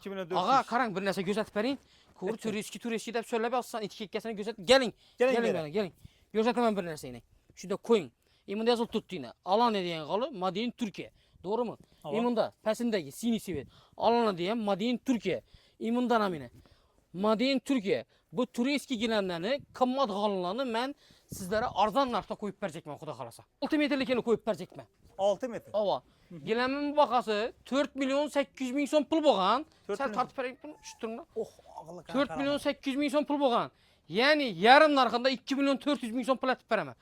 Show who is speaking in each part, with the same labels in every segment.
Speaker 1: 2400.
Speaker 2: Ağa qarang bir narsa gözətib berin. Ko'r turistki deb söylab alsan etiketkasini gözət. Gelin. Gelin. Gözətaman bir narsani. Shunda qo'ying. Imunda yazılıb tutdu yine. Alan degan qalı Made Türkiye. Doğru mu? Imunda pasindagi sini sivet. Alan degan Made Türkiye. Imundan amine. Made Türkiye. Bu turistki gilenlerini, qimmat qalınlarını mən sizlərə arzan narxda qoyub verəcəkmən xuda xalasa. 6 metrlikini qoyub verəcəkmən.
Speaker 1: 6 metr.
Speaker 2: Ava. Giləmin baxası 4 milyon 800 min son pul boğan. Sen tartıb vereyim bunu şuturuna.
Speaker 1: Oh, ağlı
Speaker 2: 4 milyon 800 min son pul boğan. Yani yarım narxında 2 milyon 400 min son pul etib verəmən.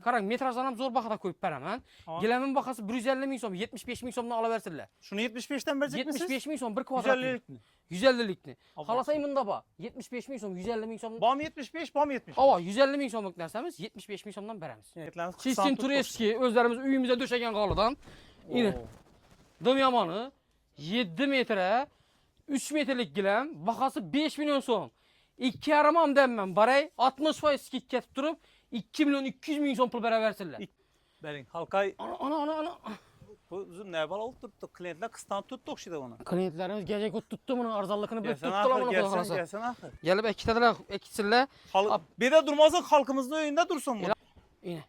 Speaker 2: Qarang, metrajdan zor baxada qoyub verəmən. Giləmin baxası 150 min son, 75 min sondan ala versinlər.
Speaker 1: Şunu 75'ten verecek misiniz?
Speaker 2: 75 min son bir kvadrat.
Speaker 1: 150'lik mi?
Speaker 2: 150'likni. Xalasa imunda ba. 75 min son, 150 min son.
Speaker 1: Bam 75, bam 70.
Speaker 2: Ava 150 min sonluq nərsəmiz 75 min sondan verəmiz. Çistin Tureski özlərimiz uyumuzda döşəgən qalıdan. Yine. Dım yamanı 7 metre 3 metrelik gilem baxası 5 milyon son. 2,5 am demmem baray 60% skit ketib turib 2 milyon 200 min son pul bərə versinlər.
Speaker 1: Berin halkay
Speaker 2: Ana.
Speaker 1: bu uzun ne bal oldu tuttu. Klientler kıstan tuttuk şimdi onu.
Speaker 2: Klientlərimiz gecə tuttu bunun arzallığını bilib
Speaker 1: Gelsen
Speaker 2: tutdular
Speaker 1: ahır,
Speaker 2: bunu
Speaker 1: gelsen,
Speaker 2: xalasa.
Speaker 1: gelsen ahır.
Speaker 2: Gəlib ekitsinlər.
Speaker 1: Bir de durmazsa halkımızın önünde dursun bu.
Speaker 2: Yine.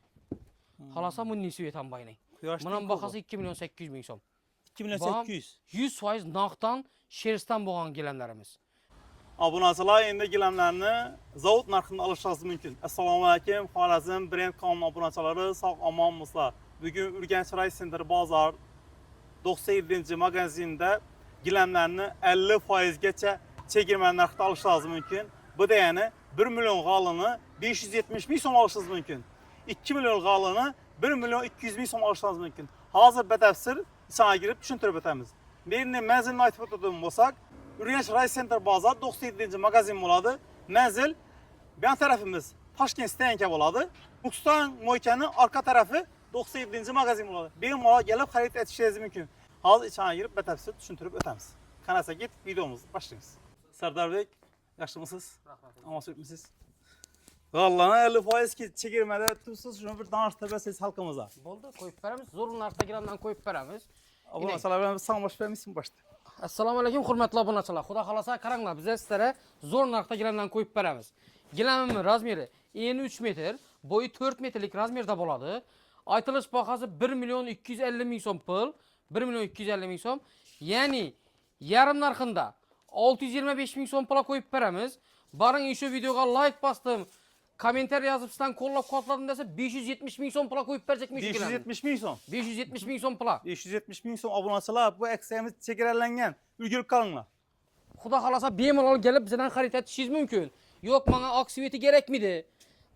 Speaker 2: Xalasa bu nesi etan bayını. Bunun baxası 2 milyon 800 min son.
Speaker 1: 2 milyon 800.
Speaker 2: 100% naqdan şeristan boğan gelenlərimiz.
Speaker 1: Abonaçılar endi gilemlerini zavut narxında alışınız mümkün. Assalamu alaikum, Xorazm brend kanalının abonaçıları sağ aman mıslar. Bugün Ürgənç Ray Center Bazar 97-ci magazində gilemlerini 50% geçe çekirmen narxda alışınız mümkün. Bu da yani 1 milyon qalını 570 min son alışınız mümkün. 2 milyon qalını 1 milyon 200 min son alışınız mümkün. Hazır bətəfsir sana girip düşüntürüb ötəmiz. Birini mənzilini aytıb ötədiyim olsaq, Ürgənç Ray Center Bazar 97-ci magazin boladı. Mənzil yan tərəfimiz Taşkent Steyanka boladı. Buxtan Moykənin arka tərəfi 97-ci magazin boladı. Benim mala gəlib xarid etişiniz mümkün. Hazır içine girip bətəfsir düşüntürüb ötəmiz. Kanasa git videomuz başlayınız. Serdar Bey, yaşlı mısınız? Ama sürtmüsünüz. Vallahi 50% ki çekirmede tuzsuz şunu bir danış tebesiz halkımıza.
Speaker 2: Boldu, koyub verəmiz. Zorun narxda girəndən koyub verəmiz.
Speaker 1: Abonaçılar ben sana baş vermişsin başta.
Speaker 2: Assalamu alaikum hurmatli abonaçılar. Xuda xalasa qaranglar, bizə sizlərə zor narxda girəndən koyub verəmiz. Giləmimin razmeri eni 3 metr, boyu 4 metrlik razmerdə boladı. Aytılış baxası 1 milyon 250 min son pul, 1 milyon 250 min son. Yani yarım narxında 625 min son pula koyub verəmiz. Barın şu videoga like bastım. Komentar yazıpsan kollab kodladın dese 570 min son pula koyup verecekmiş.
Speaker 1: 570 min son.
Speaker 2: 570 min son pula.
Speaker 1: 570 min son abonaçılar bu eksiğimiz çekirələnən. Ülgülüb kalınlar.
Speaker 2: Xuda xalasa bemalol gelip bizden xarid etişiniz mümkün. Yok bana ak sveti gerek miydi?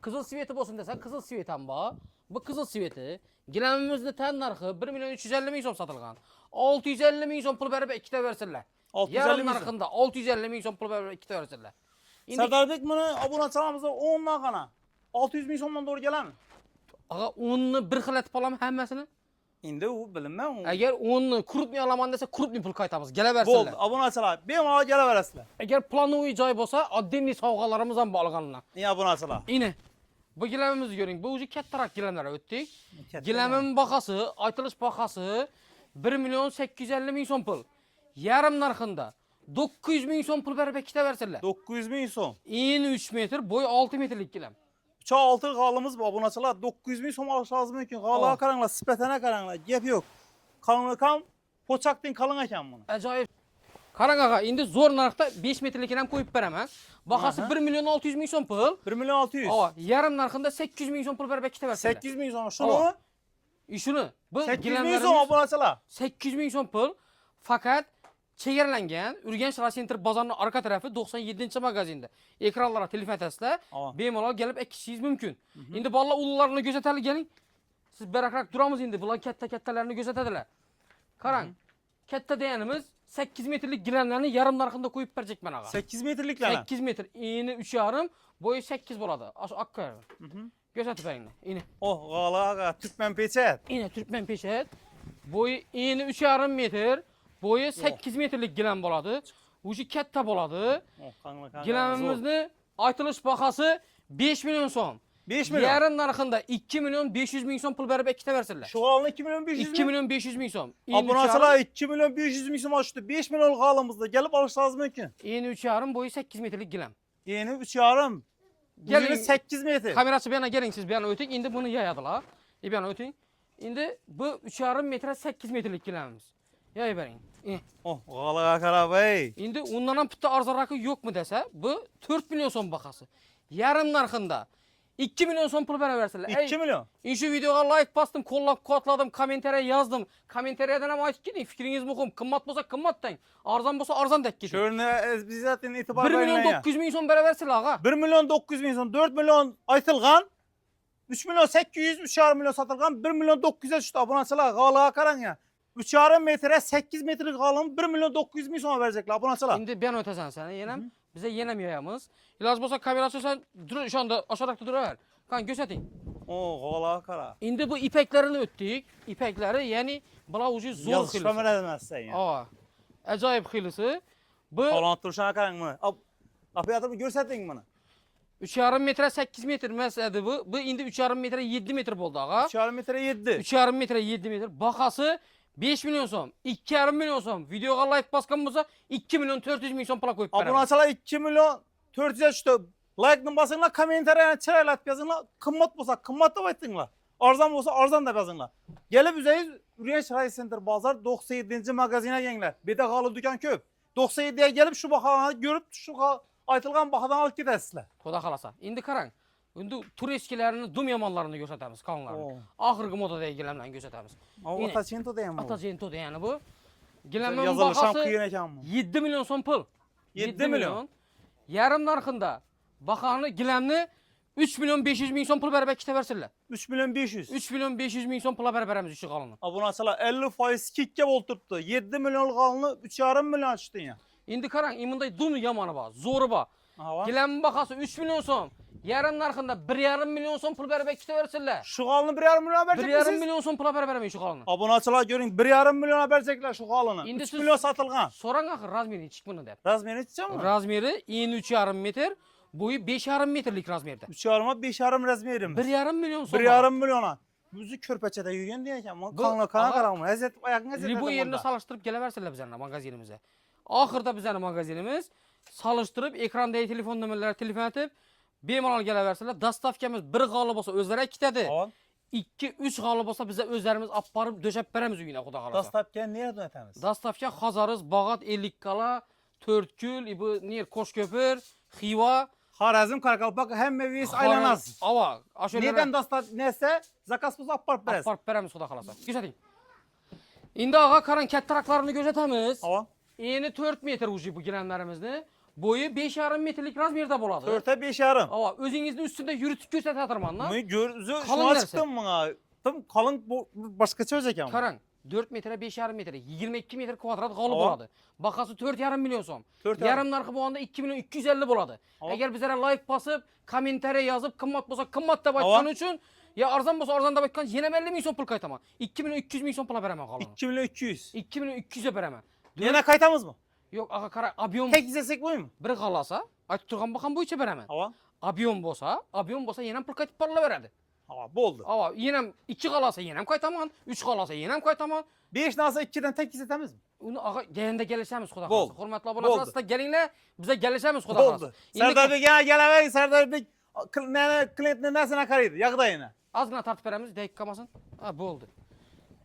Speaker 2: Kızıl sveti olsun desen kızıl svetem ba. Bu kızıl sveti. Giləmimizin tən narxı 1 milyon 350 min son satılgan. 650 min son pul verip ikide versinler.
Speaker 1: 650 min son.
Speaker 2: Narxında 650 min son pul verip ikide versinler.
Speaker 1: Serdar Bey bunu abonaçılarımıza 10 qana 600 min sondan doğru gələr mi?
Speaker 2: Ağa onu bir xil etib alam həmməsini.
Speaker 1: İndi o bilinməm.
Speaker 2: Əgər onu kurutmay alaman desə kurutmay pul qaytamız. Gələ versinlər.
Speaker 1: Bol abonaçılar benim ala gələ verəsizlər.
Speaker 2: Əgər planı uyacaq olsa addenli savğalarımızdan bağlanğanına.
Speaker 1: Niyə abonaçılar?
Speaker 2: İni. Bu giləmimizi görün. Bu ucu kəttərək giləmlərə ötdük. Giləmin baxası, aytılış baxası 1 milyon 850 min son pul. Yarım narxında 900 min son pul verib ikide versinlər.
Speaker 1: 900 min son.
Speaker 2: Eni 3 metr, boyu 6 metrlik giləm.
Speaker 1: Uçaq altı qalımız bu abonaçılar 900 min son alışınız mümkün. Qalığa qaranlar, sipətənə qaranlar, gep yok. Qalınlıqam poçaqdın qalın ekan bunu.
Speaker 2: Əcayib. Qarang ağa, indi zor narxda 5 metrlikini qoyub verəmən. Baxası 1 milyon 600 min son pul.
Speaker 1: 1 milyon 600.
Speaker 2: Ava, yarım narxında 800 min son pul verib ikide versinlər.
Speaker 1: 800 min son. Şunu?
Speaker 2: Şunu. Bu
Speaker 1: 800 min son abonaçılar.
Speaker 2: 800 min son pul. Fakat çegerlənген Ürgənç Ray Center bazarının arka tərəfi 97-ci magazində. Ekranlara telefon etəsizlər. Bemalol gəlib əkişiniz mümkün. İndi balla ulularını gözətəli gəlin. Siz bərakrak duramız indi. Bunlar kəttə-kəttələrini gözətədilər. Qarang. Kəttə deyənimiz 8 metrlik giləmlərini yarım narxında qoyub verəcək mən ağa.
Speaker 1: 8 metrliklərə.
Speaker 2: 8 metr, eni 3,5, boyu 8 boladı. Akka. Gözətib əyinlə. İni.
Speaker 1: Oh, qalağa Türkmen peçət.
Speaker 2: İni Türkmen peçət. Boyu eni 3,5 metr. Boyu 8 metrlik giləm boladı. Ucu kəttə boladı. Giləmimizni aytılış baxası 5 milyon son.
Speaker 1: 5 milyon.
Speaker 2: Yarın narxında 2 milyon 500 min so'm pul berib ikkita versinlar.
Speaker 1: Şu halını 2 milyon 500
Speaker 2: 2 milyon 500 min so'm.
Speaker 1: Abunaçılar 2 milyon 500 min so'm açtı. 5 milyon halımızda gelip alışsanız mümkün.
Speaker 2: Eni 3,5 boyu 8 metrlik gilam.
Speaker 1: Yeni 3,5.
Speaker 2: Gelin.
Speaker 1: Uzunu 8 metre.
Speaker 2: Kamerası bir yana gelin siz bir yana ötün. Indi bunu yayadılar. Bir yana ötün. Indi bu 3,5 metre 8 metrlik gilamımız. Yay verin.
Speaker 1: Oh, qalığa qarab ey.
Speaker 2: Indi ondan ham bitta arzonroqi yo'qmi desa, bu 4 milyon so'm bahası. Yarım narxında 2 milyon so'm pul beraversinlar.
Speaker 1: 2 milyon.
Speaker 2: Şu videoga like bastım, qo'llab-quvvatladim, kommentariya yozdim. Kommentariyadan ham aytib keting, fikringiz muhim. Qimmat bo'lsa qimmat deng, arzon bo'lsa arzon deb keting.
Speaker 1: Şöyle bizzatin itibar
Speaker 2: 1 milyon 900 min so'm beraversinlar aga.
Speaker 1: 1 milyon 900 min so'm, 4 milyon aytılgan. 3 milyon 800, 3,5 milyon satılgan, 1 milyon 900'e düştü abonaçılar. Qalığa qaran ya. 3,5 metre 8 metrelik qalın 1 milyon 900 min so'm verecekler abonaçılar.
Speaker 2: Endi ben ötesen sana yenem. Bize yenem yoyamiz. İlaz bo'lsa kamerası sen dur şu anda aşağıda duraver. Kan göstereyim.
Speaker 1: Oh, qalığa qara.
Speaker 2: Endi bu ipeklerini öttük. İpekleri yani bula ucu zor
Speaker 1: Yazışma
Speaker 2: xilisi.
Speaker 1: demezsen ya.
Speaker 2: Aa. Acayip xilisi. Bu
Speaker 1: Falan turşana qaran mı? Apiyatımı görsettin bunu.
Speaker 2: 3,5 metre 8 metre mesələdir bu. Bu indi 3,5 metre 7 metre oldu ağa.
Speaker 1: 3,5 metre 7.
Speaker 2: 3,5 metre 7 metre. Bakası 5 milyon so'm, 2,5 milyon so'm. Videoga like baskan bo'lsa 2 milyon 400 min so'm pula koyup beramiz.
Speaker 1: Abonaçılar 2 milyon 400'e düştü. Like'ını basınlar, komentariyana çıraylat yazınlar. Kımmat bolsa kımmat da aytdinglar. Arzan bolsa arzan da yazınlar. Gelip üzeyiz Ürgenç Ray Center Bazar 97. magazine gengler. Bir de qalı dükan köp. 97'ye gelip şu bakanı görüp şu aytılgan bakadan alıp gidesizler.
Speaker 2: Xudo xolasa. Endi qarang. Endi tur eskilarini, dum yamonlarini ko'rsatamiz, qonlarni.
Speaker 1: Oo.
Speaker 2: Oxirgi modadagi gilamlarni ko'rsatamiz.
Speaker 1: O Ataçento deyem bu.
Speaker 2: Atacento degani bu. Gilamning
Speaker 1: Yazılışan
Speaker 2: bahası
Speaker 1: kıyın ekan bu.
Speaker 2: 7 milyon so'm pul.
Speaker 1: 7 milyon.
Speaker 2: Yarım narxında bahani gilamni 3 milyon 500 min so'm pul berib ikkita versinlar.
Speaker 1: 3 milyon 500.
Speaker 2: 3 milyon 500 min so'm pula berib beramiz şu qalını.
Speaker 1: Abonaçılar 50% kikke bolturttu. 7 milyon qalını 3,5 milyon açtın ya.
Speaker 2: Endi qarang, imunday dum yamoni bor, zo'ri bor.
Speaker 1: Aha.
Speaker 2: Gilamning bahası 3 milyon so'm. Yarım narxında 1,5 milyon so'm pul berib ikkita versinlar.
Speaker 1: Şu qalını 1,5 milyon verecek
Speaker 2: 1,5
Speaker 1: misiniz?
Speaker 2: milyon so'm pula berib beraman şu qalını.
Speaker 1: Abonaçılar görün 1,5 milyona verecekler şu qalını.
Speaker 2: Endi
Speaker 1: 3
Speaker 2: siz-
Speaker 1: milyon satılgan.
Speaker 2: So'rang axir razmerini chiq buni deb.
Speaker 1: Razmeri içeceğim mi?
Speaker 2: Razmeri eni 3,5 metr, boyu 5,5 metrlik razmerda.
Speaker 1: 3,5'a 5,5 razmerimiz.
Speaker 2: 1,5 milyon so'm.
Speaker 1: 1,5 milyona. Bizi körpeçede yürüyen diyeceğim. Kanla kana
Speaker 2: aha.
Speaker 1: karamı. Ezet ayakın ezet.
Speaker 2: Bu yerini salıştırıp geleversinler bizlerle magazinimize. Ahırda bizlerle magazinimiz salıştırıp ekrandaki telefon nömerlere telefon edip bemalol geleversinler. Dastavkamiz bir g'olib bo'lsa o'zlari ikkitadi. 2-3 g'olib bo'lsa bize özlerimiz olib borib döşep beramiz uyuna xudo xolasa.
Speaker 1: Dastavken nereden ötemiz?
Speaker 2: Dastavka Xazarız, Bağat, Ellikkala, Törtkül, bu ner Qo'shko'pir, Xiva,
Speaker 1: Xorazm, Karakalpak hem meviyiz aylanaz.
Speaker 2: Ava, aşöyle
Speaker 1: Neden dastav nese zakaz buz apart berez.
Speaker 2: Aparib beramiz xudo xolasa. Gözeting. Endi ağa qarang, kattaroqlarini gözetamiz.
Speaker 1: Ava.
Speaker 2: Eni 4 metr uji bu gilamlarimizni. Boyu 5,5 metrlik razmerda bo'ladi.
Speaker 1: 4'e 5,5.
Speaker 2: Ava, o'zingizni ustida yuritib ko'rsatatirman da.
Speaker 1: Mı gözü
Speaker 2: Kalın
Speaker 1: şuna
Speaker 2: derse.
Speaker 1: çıktım mı? Tam kalın bu başkaça olacak ama.
Speaker 2: Qarang, 4 metre 5,5 metre, 22 metr kvadrat g'olib
Speaker 1: Ava.
Speaker 2: bo'ladi. Bahası 4,5 milyon so'm.
Speaker 1: 4,5.
Speaker 2: Yarım narxı bo'lganda 2 milyon 250 bo'ladi.
Speaker 1: Ava.
Speaker 2: Agar bizlarga like bosib, kommentariya yozib, qimmat bo'lsa qimmat deb aytgani uchun, ya arzon bo'lsa arzon deb aytgan, yana 50 ming so'm pul qaytaman. 2 milyon 200 ming so'm pul beraman qolini.
Speaker 1: 2 milyon 200.
Speaker 2: 2 milyon 200 'e beraman.
Speaker 1: Yine kaytamız mı?
Speaker 2: Yo'q, ağa qara, ob'yom
Speaker 1: Tek izlesek bu mu?
Speaker 2: bir qalasa, aytib turgan baxam bo'yicha beraman.
Speaker 1: Ava.
Speaker 2: Ob'yom bo'lsa yana pul qaytib berilaveradi.
Speaker 1: Ava boldu.
Speaker 2: Ava, yana 2 qalasa yana ham qaytaman, 3 qalasa yana ham qaytaman.
Speaker 1: 5 nasa 2'den tek izletemiz mi?
Speaker 2: Uni ağa gelende gelişemiz xudo
Speaker 1: Bo'ldi.
Speaker 2: xolasa. Hurmatli obunachilar, sizlar kelinglar, biza gelişemiz xudo xolasa.
Speaker 1: Boldu. Serdar Bey gene gelemey. Serdar Bey klientine nesine karıydı? Yakdayına.
Speaker 2: Ozgina tartib beramiz, dakika qolmasin. Ha, bo'ldi.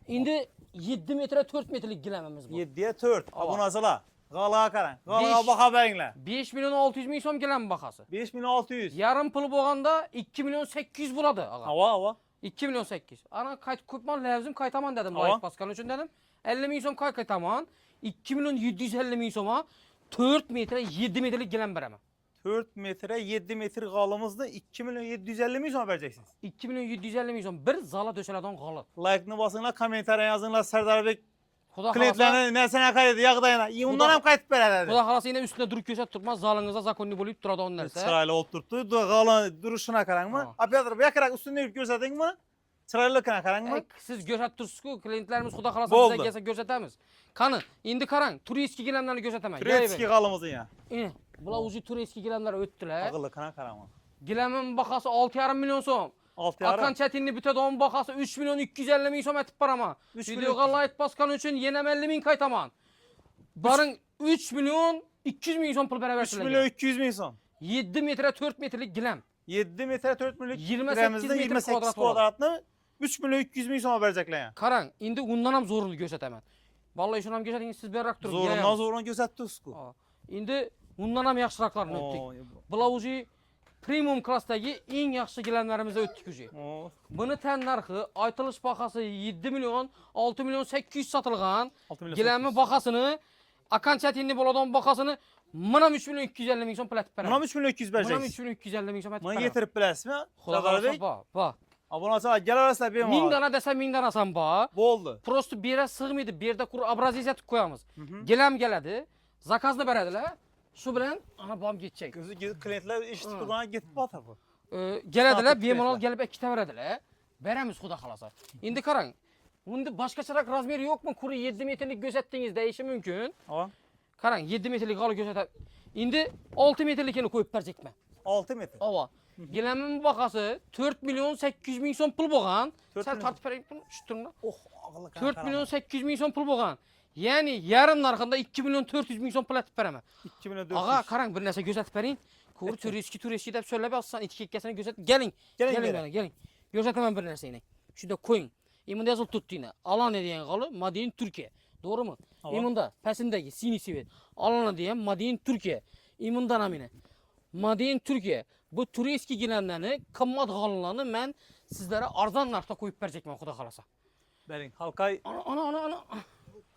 Speaker 2: Endi 7 metre 4 metrlik gilamimiz bor.
Speaker 1: 7'ye 4.
Speaker 2: Ava.
Speaker 1: Abonasılar. Qalığa qaran. Qalığa
Speaker 2: Beş.
Speaker 1: baka beyinler.
Speaker 2: 5 milyon 600 ming so'm gilam bahası.
Speaker 1: 5 milyon 600.
Speaker 2: Yarım pul bo'lganda 2 milyon 800 bo'ladi, ağa.
Speaker 1: Ava.
Speaker 2: 2 milyon 800. Ana qayt ko'pman lazım qaytaman dedim,
Speaker 1: Ava.
Speaker 2: like baskan uchun dedim. 50 ming so'm qaytaman. 2 milyon 750 ming so'ma 4 metre 7 metrlik gilam beraman.
Speaker 1: 4 metre 7 metre qalımızda 2 milyon 750 milyon vereceksiniz.
Speaker 2: 2 milyon 750 ming so'm bir zala döşeladigan g'olib.
Speaker 1: Like'ını basınlar, komentariya yazınlar. Serdar Bey
Speaker 2: Xudo xolasa.
Speaker 1: klientlerine nesine karıydı? Yakdayına. Ondan hem kayıt bereledi.
Speaker 2: Xudo xolasa yana üstüne durib ko'rsatib turibman, zalingizda zakonni bo'lib turadigan narsa.
Speaker 1: Çırayla oturttu. Qalan duruşuna karan mı?
Speaker 2: Ava.
Speaker 1: Apiyadır bu yakarak üstüne yürüp görsedin mi? Çırayla karan mı?
Speaker 2: Siz ko'rsatib tursiz-ku, klientlarimiz xudo xolasa
Speaker 1: Bo'ldi.
Speaker 2: bizga kelsa ko'rsatamiz. Qani, endi qarang, turistki gilamlarni ko'rsataman.
Speaker 1: Turetski qalımızın ya.
Speaker 2: Bular uji turistki gilamlar o'tdilar.
Speaker 1: Akıllı kana karan mı?
Speaker 2: Giləmin baxası 6,5 milyon so'm.
Speaker 1: 6,5.
Speaker 2: Akan çətinli bütədon baxası 3 milyon 250 min so'm etib barama.
Speaker 1: 3
Speaker 2: Videoga
Speaker 1: milyon.
Speaker 2: like basqan üçün yenə 50 min qaytaman. Barın 3 milyon 200 min so'm pul
Speaker 1: 3
Speaker 2: beraversizlar.
Speaker 1: milyon 200 bin son.
Speaker 2: 7 metre 4 metrelik giləm.
Speaker 1: 7 metre 4 milyon
Speaker 2: 28 metre
Speaker 1: 28
Speaker 2: kvadrat
Speaker 1: kvadratını 3 milyon 200 bin sona verecekler yani.
Speaker 2: Qarang, indi undan ham zo'rini ko'rsataman. Vallahi shuni ham ko'rsating, siz berrak turing.
Speaker 1: Zorundan zoruna gözettik ku.
Speaker 2: Indi undan ham yaxshiroqlarini o'tdik. Bular uji premium klassdagi eng yaxshi gilamlarimizda o'tdik uji. Buni tan narxi aytilish bahası 7 milyon 6 milyon 800 sotilgan.
Speaker 1: 6 milyon
Speaker 2: Gilamning bahasini akanchatinli bo'ladigan bahasini mana 3 milyon 250 ming so'm platib beraman.
Speaker 1: Buna 3 milyon 200
Speaker 2: Mana
Speaker 1: vereceksin.
Speaker 2: 3 milyon 250 ming so'm aytib
Speaker 1: Buna
Speaker 2: beraman.
Speaker 1: getirip bilasizmi?
Speaker 2: Xudo
Speaker 1: Sadar Bey.
Speaker 2: xolasa ba.
Speaker 1: Abonaçılar gel arasında bir
Speaker 2: 1000 dana desem 1000 danasan ba.
Speaker 1: Bu oldu.
Speaker 2: Prosto bir yere sığmaydı. Bir yerde kur abraziyet etib koyamız. Gelem geledi. Zakazını berediler. Şu bilen ana bam geçecek.
Speaker 1: Gözü klientler iş tuttuğuna gitip batar bu.
Speaker 2: Gelediler,
Speaker 1: Saatlik
Speaker 2: bemalol
Speaker 1: fiyatlar.
Speaker 2: gelip ikkita berediler. Beremiz xudo xolasa. Endi qarang. Bunda boshqacharoq razmeri yo'qmi? Kuri 7 metrlik ko'rsatdingiz deyishi mumkin.
Speaker 1: Tamam.
Speaker 2: Qarang, 7 metrlik g'ol ko'rsatadi. Endi 6 metrlikini qo'yib berjekman.
Speaker 1: 6 metre.
Speaker 2: Ava. Gilamning bahası 4 milyon 800 ming so'm pul bo'lgan.
Speaker 1: 4
Speaker 2: Sen
Speaker 1: milyon.
Speaker 2: tartib bering buni, tushtiringlar.
Speaker 1: Oh, ağırlık.
Speaker 2: 4 milyon 800 ming so'm pul bo'lgan. Ya'ni yarım narxında 2 milyon 400 ming so'm pul atib beraman.
Speaker 1: 2 milyon 400.
Speaker 2: Ağa, qarang bir narsa ko'rsatib bering. Ko'r turistki deb so'rlab olsan, etiketkasini ko'rsatib. Geling.
Speaker 1: Geling
Speaker 2: Geling
Speaker 1: beri.
Speaker 2: mana, geling. Ko'rsataman bir narsani. Shunda qo'ying. Imunda yozilib turibdi. Alana degan g'oli Madin Turkiya. To'g'rimi?
Speaker 1: Tamam.
Speaker 2: Imunda pastindagi sini sivet. Alana degan Madin Turkiya. Imundan amina. Madin Turkiya. Bu turistki gilamlarni, qimmat g'ollarni men sizlarga arzon narxda qo'yib berjekman, xudo xolasa.
Speaker 1: Berin halkay
Speaker 2: Ana.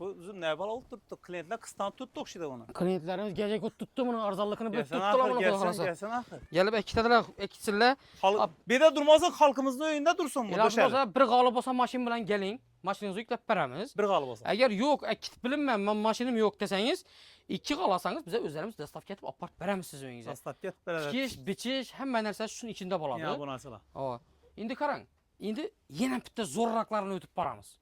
Speaker 1: bu uzun ne bal oldu tuttu. Klientler kıstan tuttu okşida onu.
Speaker 2: Klientlarimiz gece tuttu bunu arzonligini bilib
Speaker 1: Gelsen
Speaker 2: tutdilar
Speaker 1: ahır
Speaker 2: bunu, xudo xolasa.
Speaker 1: gelsen ahır.
Speaker 2: Gelib ikkitadilar.
Speaker 1: Bir de durmazsa halkımızın önünde dursun bu
Speaker 2: İlaç
Speaker 1: dışarı.
Speaker 2: olsa bir g'olib bo'lsa mashin bilan keling. Mashinangizni yuklab beramiz.
Speaker 1: Bir galiba olsa.
Speaker 2: Agar yo'q, kit bilinman, men mashinim yo'q desangiz, 2 qolasangiz biz o'zlarimiz dostavka etib olib borib beramiz siz uyingizga.
Speaker 1: Hastap get beraber.
Speaker 2: Tikish, bichish, hamma narsa shuning ichida bo'ladi.
Speaker 1: Ya bu nasıl?
Speaker 2: Hop. Endi qarang. Endi yana bitta zo'rroqlarini o'tib boramiz.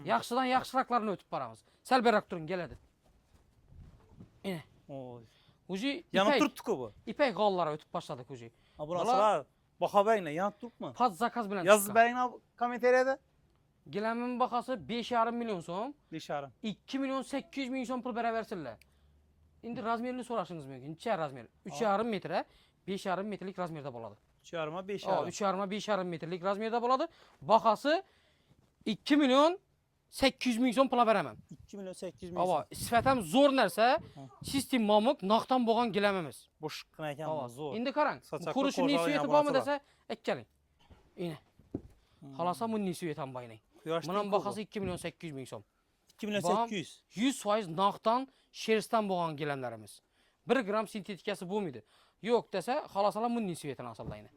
Speaker 2: Yaxshidan yaxshiroqlarini o'tib boramiz. Sal berak turing, keladi. Ene.
Speaker 1: Oy.
Speaker 2: Uji
Speaker 1: Yanıp tuttuk bu.
Speaker 2: ipak g'ollari o'tib boshladik uji.
Speaker 1: Ha bu nasıl? Baha beyne yanıp tuttuk mu?
Speaker 2: Paz zakaz bilan.
Speaker 1: Yaz beyne kommentariyada.
Speaker 2: Gilamning bahası 5,5 milyon so'm.
Speaker 1: Dışarı.
Speaker 2: 2 milyon 800 ming so'm pul beraversirlar. Endi razmerini so'rashingiz mumkin. Necha razmer? 3,5 metre, 5,5 metrlik razmerda bo'ladi.
Speaker 1: Çağırma 5
Speaker 2: 3,5 5,5 metrlik razmerda bo'ladi. Bahası 2 milyon 800 ming so'm pul beraman.
Speaker 1: 2 milyon 800 bin.
Speaker 2: Ava, sifatam zo'r narsa, sistem mamuk naqdan bo'lgan gilamimiz.
Speaker 1: Boş qina ekan bu zo'r.
Speaker 2: Endi qarang,
Speaker 1: Sochaqli
Speaker 2: ko'rishning
Speaker 1: qo'rg'on
Speaker 2: sveti
Speaker 1: ham
Speaker 2: bormi
Speaker 1: bo'lsa
Speaker 2: desa, ekkaling. Ine. Xolasa bunning sveti ham boyning.
Speaker 1: Quyosh
Speaker 2: Bunun bahası 2 milyon 800 ming so'm.
Speaker 1: 2 milyon
Speaker 2: Bam,
Speaker 1: 800.
Speaker 2: 100% naqdan shersdan bo'lgan gilamlarimiz. 1 gram sintetikasi bo'lmaydi. Yo'q desa, xolasalar bunning svetini asıllayın.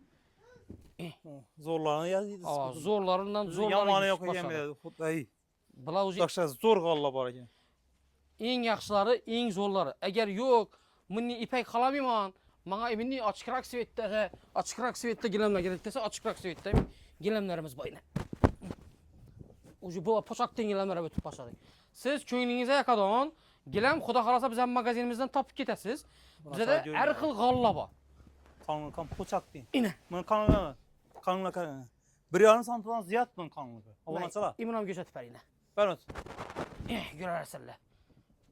Speaker 1: Zorlarını yazıydı.
Speaker 2: Zo'rlaridan
Speaker 1: Yamanı
Speaker 2: zo'rlari
Speaker 1: yok ekan. Xuday.
Speaker 2: Bular o'zi
Speaker 1: Daşa zo'r g'alla bor ekan.
Speaker 2: eng yaxshilari, eng zo'rlari. Agar yo'q, bunni ipak qalamayman, menga bunni ochiqroq svetda gilamlar kerak desa, ochiqroq svetda gilamlarimiz bor edi. O'zi bu pochakdan gilamlar o'tib boshladik. Siz ko'nglingizga yoqadigan gilam xudo xolasa biz ham magazinimizdan topib ketasiz. Bizda har xil g'alla bor.
Speaker 1: Kanun poçak deyin.
Speaker 2: Ine.
Speaker 1: Bunun kanunla kanun. 1,5 santimden ziyad bunun kanunu. Abonaçılar.
Speaker 2: İmam gözetib bering.
Speaker 1: Ben öt.
Speaker 2: Görərsizlər.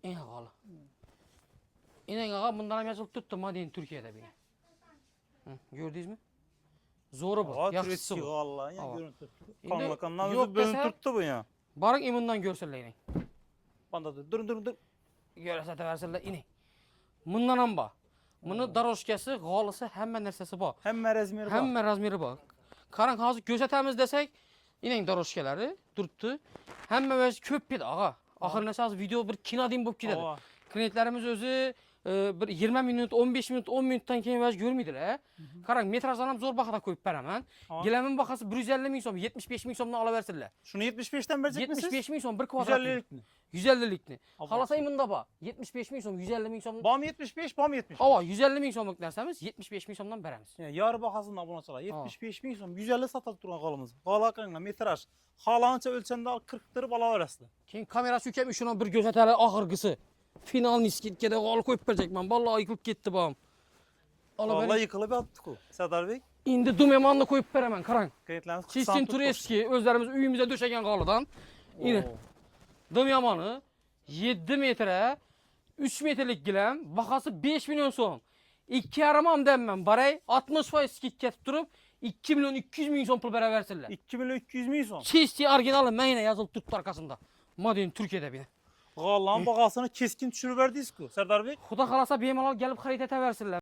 Speaker 2: G'ala. Ening ağa bundan ham yozilib turibdi Madin Turkiyada beni. Gördingizmi? Zo'ri bu, yaxshisi bu.
Speaker 1: Vallahi ya görüntü.
Speaker 2: Endi
Speaker 1: Kanunla kanundan
Speaker 2: yo'q
Speaker 1: özü bölünüp
Speaker 2: desa-
Speaker 1: tuttu bu ya.
Speaker 2: Baring imundan ko'rsinlar.
Speaker 1: Banda durun.
Speaker 2: Ko'rsataversinlar ini. Bundan ham bor. Buni daroshkasi, g'olisi, hamma narsasi bor.
Speaker 1: Hamma razmeri bor.
Speaker 2: Hamma razmeri bor. Qarang, hozir ko'rsatamiz desak, ining daroshkalari turibdi. Hamma o'zi ko'p edi, ağa. Oxirida hozir video bir kinodin bo'lib ketadi. Klientlarimiz o'zi bir 20 minut, 15 minut, 10 minutdan keyin o'zi ko'rmaydilar. Qarang, metrajdan ham zo'r bahada qo'yib beraman. Gilamning bahasi 150 ming so'm, 75 ming so'mdan olaversinlar.
Speaker 1: Şunu 75'ten verecek misiniz?
Speaker 2: 75 ming so'm bir kvadrat.
Speaker 1: 150'lik mi?
Speaker 2: 150'likni. Xohlasang bunda bor. 75 ming so'm, 150 ming so'm.
Speaker 1: Bam 75, bam 70.
Speaker 2: Ava, 150 ming so'mlik narsamiz 75 ming so'mdan beramiz.
Speaker 1: Yani yarı bakasın abonaçılar. 75 bin son 150 satıp duran kalımız. Kala kanına metraj. Halanca ölçende 40'tır bala arasında.
Speaker 2: Keyin kamera sökəm şuna bir gözetəli axırqısı. Final niskitkədə qol qoyub berəcəkman. Vallahi yıkılıb getdi bam. Ala
Speaker 1: Vallahi
Speaker 2: beni.
Speaker 1: yıkılıp attık o. Serdar Bey.
Speaker 2: İndi dumemanını koyup veremem karan.
Speaker 1: Kayıtlarınız
Speaker 2: Çistin Tureski özlerimiz üyümüze döşegen kalıdan. Yine dumemanı 7 metre 3 metrelik gilem bakası 5 milyon son. 2 yaramam demmem baray 60% skit ketip durup 2 milyon 200 milyon son pul bere versinler.
Speaker 1: 2 milyon 200 milyon son.
Speaker 2: Çisti orijinali meyne yazılıp tuttu arkasında. Madem Türkiye'de bir.
Speaker 1: Galan bakasını keskin düşürüp verdiniz ku Serdar Bey.
Speaker 2: Xuda kalasa bemalal gelip harita versinler.